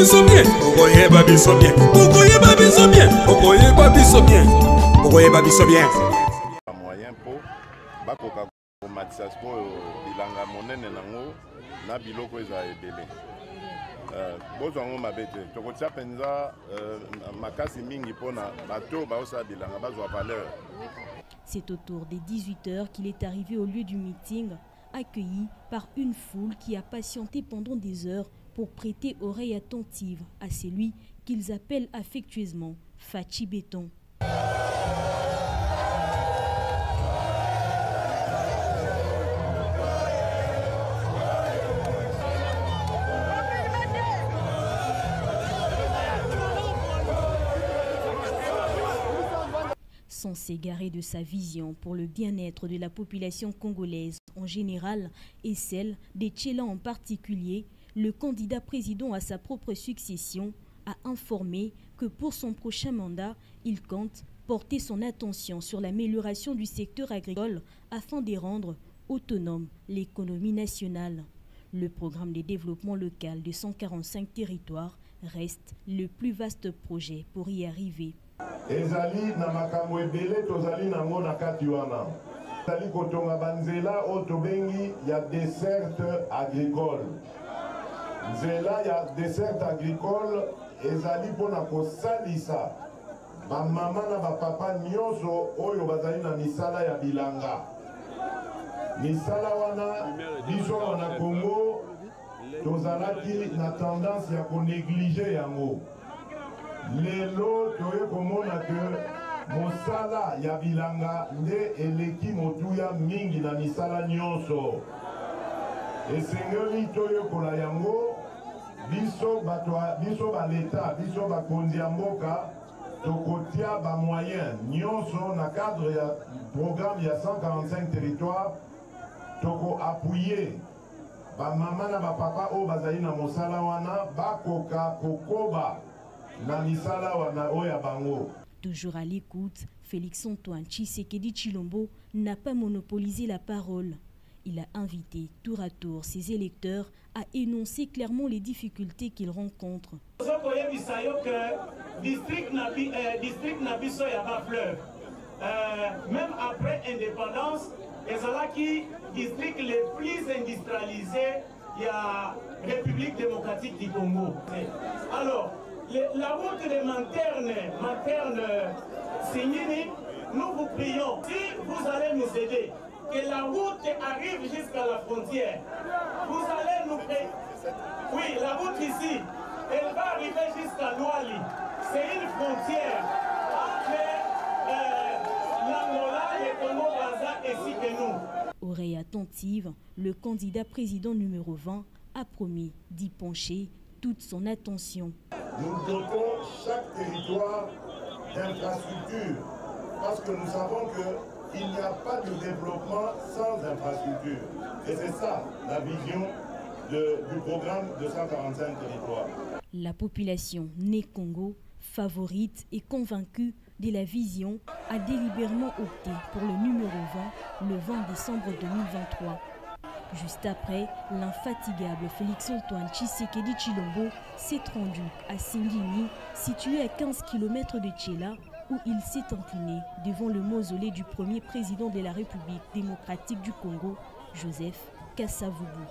biso bien. Okoyeba biso bien. Okoyeba biso bien. Okoyeba biso bien. Okoyeba biso bien. Moyen pour bakoka matisation bilanga monene nango na biloko eza ebele. Bozwango mabete. Tokotia penza makasi mingi pona bato baosa bilanga bazwa valeur. C'est autour des 18 h qu'il est arrivé au lieu du meeting, accueilli par une foule qui a patienté pendant des heures pour prêter oreille attentive à celui qu'ils appellent affectueusement Fachi Béton. Sans s'égarer de sa vision pour le bien-être de la population congolaise en général et celle des Tchélas en particulier, le candidat président à sa propre succession a informé que pour son prochain mandat, il compte porter son attention sur l'amélioration du secteur agricole afin de rendre autonome l'économie nationale. Le programme de développement local de 145 territoires reste le plus vaste projet pour y arriver. Ezali na makambo ebele tozali nango na kati wana. Ezali kotonga banzela o tobengi ya desserte agricole. Nzela ya desserte agricole ezali pona kosalisa ba mama na ba papa nyonso oyo bazali na misala ya bilanga. Misala wana biso na Congo tozalaki na tendance ya ko négliger yango. Lelo toye komona ke mosala ya bilanga nde eleki motuya mingi na misala nyonso. Esengeli toye kola yango biso ba leta biso bakonzi ya mboka tokotia ba moyen nyonso na cadre ya programme ya 145 territoires toko appuyer ba mama na ba papa o bazali na mosala wana bakoka kokoba. Toujours à l'écoute, Félix-Antoine Tshisekedi Tshilombo n'a pas monopolisé la parole. Il a invité tour à tour ses électeurs à énoncer clairement les difficultés qu'ils rencontrent. Même après indépendance, les districts les plus industrialisés, il y a République démocratique du Congo. Alors, la route de Materne Signini, nous vous prions, si vous allez nous aider, que la route arrive jusqu'à la frontière. Vous allez nous payer. Oui, la route ici, elle va arriver jusqu'à Douali. C'est une frontière entre l'Angola, le Congo-Brazzaville ainsi que nous. Oreille attentive, le candidat président numéro 20 a promis d'y pencher toute son attention. Nous dotons chaque territoire d'infrastructures parce que nous savons qu'il n'y a pas de développement sans infrastructure. Et c'est ça la vision du programme de 145 territoires. La population née Congo, favorite et convaincue de la vision, a délibérément opté pour le numéro 20 le 20 décembre 2023. Juste après, l'infatigable Félix-Antoine Tshisekedi Tshilombo s'est rendu à Singini, situé à 15 km de Tchéla, où il s'est incliné devant le mausolée du premier président de la République démocratique du Congo, Joseph Kasavubu.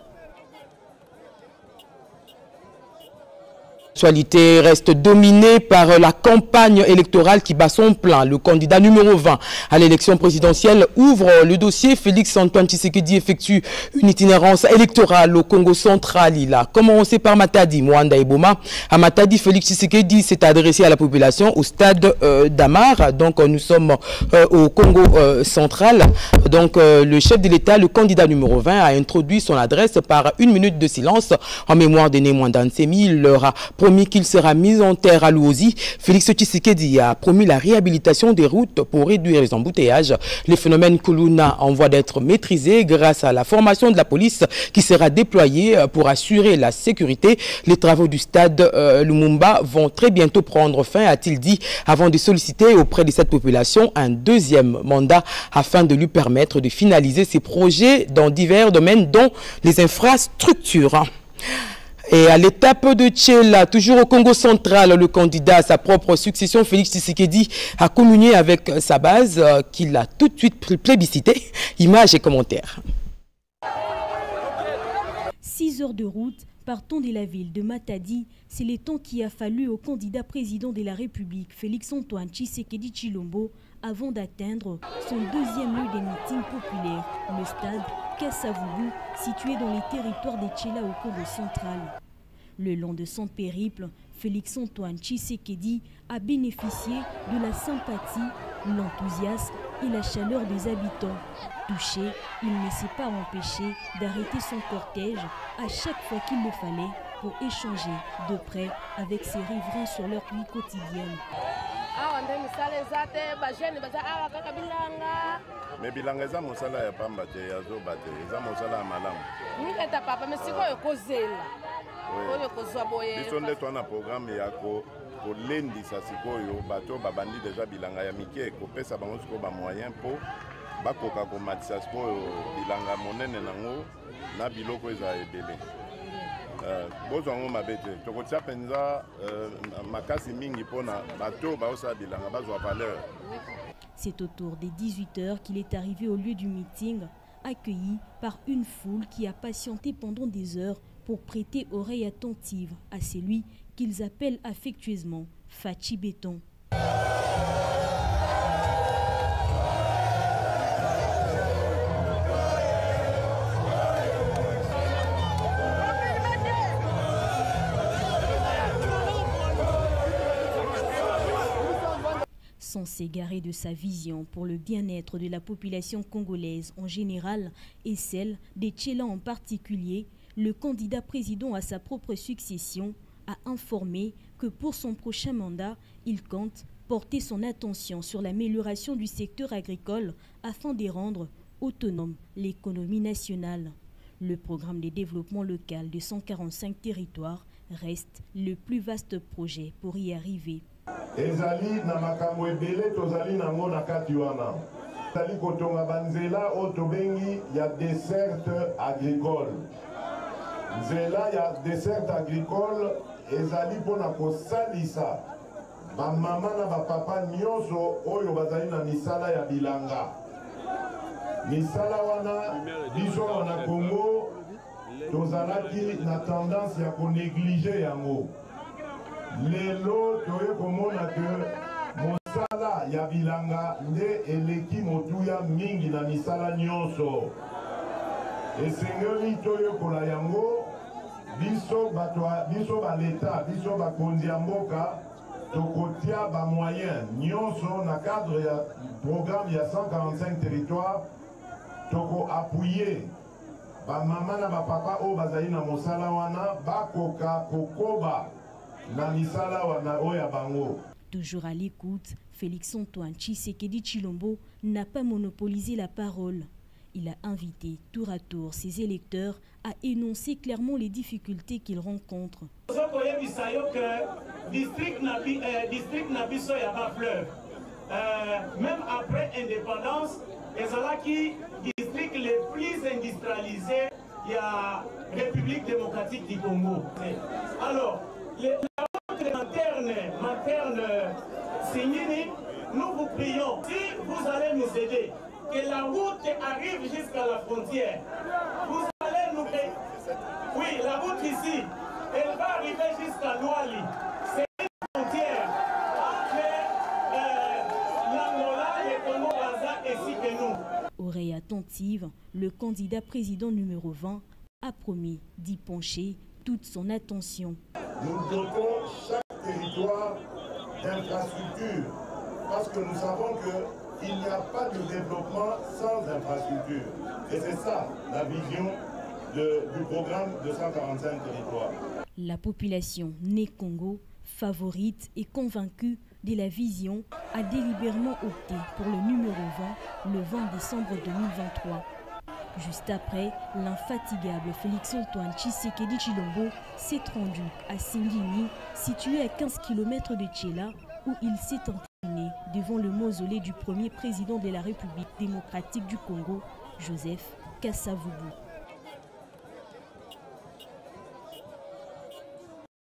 L'actualité reste dominée par la campagne électorale qui bat son plein. Le candidat numéro 20 à l'élection présidentielle ouvre le dossier. Félix-Antoine Tshisekedi effectue une itinérance électorale au Congo central. Il a commencé par Matadi, Mwanda et Boma. À Matadi, Félix Tshisekedi s'est adressé à la population au stade d'Amar. Donc nous sommes au Congo central. Donc le chef de l'État, le candidat numéro 20, a introduit son adresse par une minute de silence en mémoire de Mwanda Nsemi. Il leur a promis qu'il sera mis en terre à Luozi. Félix Tshisekedi a promis la réhabilitation des routes pour réduire les embouteillages. Les phénomènes Kuluna en voie d'être maîtrisés grâce à la formation de la police qui sera déployée pour assurer la sécurité. Les travaux du stade Lumumba vont très bientôt prendre fin, a-t-il dit, avant de solliciter auprès de cette population un deuxième mandat afin de lui permettre de finaliser ses projets dans divers domaines, dont les infrastructures. Et à l'étape de Tchela, toujours au Congo central, le candidat à sa propre succession, Félix Tshisekedi, a communié avec sa base qu'il a tout de suite plébiscité. Images et commentaires. 6 heures de route, partant de la ville de Matadi, c'est le temps qu'il a fallu au candidat président de la République, Félix-Antoine Tshisekedi Tshilombo, avant d'atteindre son deuxième lieu des meetings populaires, le stade Kassavubu, situé dans les territoires des Tchela au Congo central. Le long de son périple, Félix-Antoine Tshisekedi a bénéficié de la sympathie, l'enthousiasme et la chaleur des habitants. Touché, il ne s'est pas empêché d'arrêter son cortège à chaque fois qu'il le fallait pour échanger de près avec ses riverains sur leur vie quotidienne. Mais bilanga eza mosala ya pamba te ya zoba te eza mosala ya malamu niketa papa mesikoyo kozela oyo kozwa boye biso nde twana programme ya kolendisa sikoyo bato babandi deja bilanga ya mike kopesa bango sikoyo bamoyen mpo bakoka komatisa sikoyo bilanga monene nango na biloko eza ebele bozwa yango mabe te tokotia mpenza makasi mingi mpona bato baosala bilanga bazwa valeur. C'est autour des 18h qu'il est arrivé au lieu du meeting, accueilli par une foule qui a patienté pendant des heures pour prêter oreille attentive à celui qu'ils appellent affectueusement Fachi Béton. Sans s'égarer de sa vision pour le bien-être de la population congolaise en général et celle des Tchela en particulier, le candidat président à sa propre succession a informé que pour son prochain mandat, il compte porter son attention sur l'amélioration du secteur agricole afin de rendre autonome l'économie nationale. Le programme de développement local de 145 territoires reste le plus vaste projet pour y arriver. Ezali na makambo ebele tozali nango na kati wana. Tali kotonga banzela o tobengi ya desserte agricole. Nzela ya desserte agricole ezali pona kosalisa ba mama na ba papa nyonso oyo bazali na misala ya bilanga. Misala wana biso na Congo tozalaki na tendance ya ko négliger yango. Lelo toye komona ke mosala ya bilanga nde eleki motuya mingi na misala nyonso. Esengeli toye kola yango biso ba leta biso bakonzi ya mboka tokotia ba moyen nyonso na cadre ya programme ya 145 territoires toko appuyer ba mama na ba papa o bazali na mosala wana bakoka kokoba. Toujours à l'écoute, Félix-Antoine Tshisekedi Tshilombo n'a pas monopolisé la parole. Il a invité tour à tour ses électeurs à énoncer clairement les difficultés qu'ils rencontrent. Même après l'indépendance, les districts les plus industrialisés, il y a la République démocratique du Congo. Alors, la route materne Signini, nous vous prions, si vous allez nous aider, que la route arrive jusqu'à la frontière. Vous allez nous aider. Oui, la route ici, elle va arriver jusqu'à Douali. C'est une frontière entre l'Angola, le Congo-Brazzaville ainsi que nous. Oreille attentive, le candidat président numéro 20 a promis d'y pencher toute son attention. Nous dotons chaque territoire d'infrastructures parce que nous savons qu'il n'y a pas de développement sans infrastructure. Et c'est ça la vision du programme de 145 territoires. La population née Congo, favorite et convaincue de la vision, a délibérément opté pour le numéro 20 le 20 décembre 2023. Juste après, l'infatigable Félix-Antoine Tshisekedi Tshilombo s'est rendu à Singini, situé à 15 km de Tchela, où il s'est incliné devant le mausolée du premier président de la République démocratique du Congo, Joseph Kassavubu.